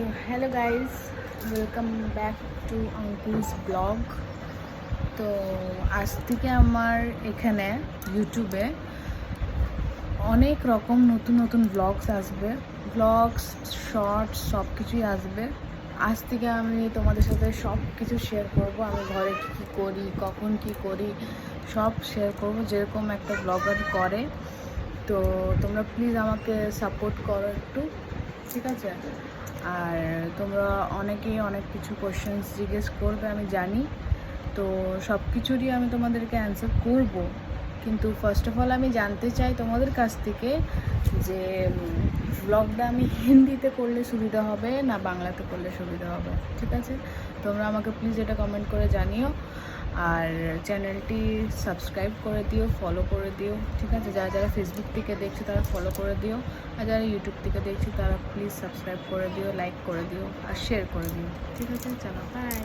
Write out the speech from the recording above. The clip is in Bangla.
তো hello guys, welcome back to uncle's blog. তো আজ থেকে আমার এখানে ইউটিউবে অনেক রকম নতুন নতুন ব্লগস আসবে, ব্লগস, শর্টস সব কিছুই আসবে। আজ থেকে আমি তোমাদের সাথে সব কিছু শেয়ার করব। আমি ঘরে কী কী করি, কখন কী করি, সব শেয়ার করব, যেরকম একটা ব্লগার করে। তো তোমরা প্লিজ আমাকে সাপোর্ট করো একটু, ঠিক আছে? আর তোমরা অনেকেই অনেক কিছু কোশ্চেন্স জিজ্ঞেস করবে, আমি জানি। তো সব কিছুরই আমি তোমাদেরকে অ্যান্সার করব, কিন্তু ফার্স্ট অফ অল আমি জানতে চাই তোমাদের কাছ থেকে যে ব্লগটা আমি হিন্দিতে করলে সুবিধা হবে না বাংলাতে করলে সুবিধা হবে, ঠিক আছে? তোমরা আমাকে প্লিজ এটা কমেন্ট করে জানিও। আর চ্যানেলটি সাবস্ক্রাইব করে দিও, ফলো করে দিও, ঠিক আছে? যারা যারা ফেসবুক থেকে দেখছো তারা ফলো করে দিও, আর যারা ইউটিউব থেকে দেখছো তারা প্লিজ সাবস্ক্রাইব করে দিও, লাইক করে দিও আর শেয়ার করে দিও, ঠিক আছে? চলো, বাই।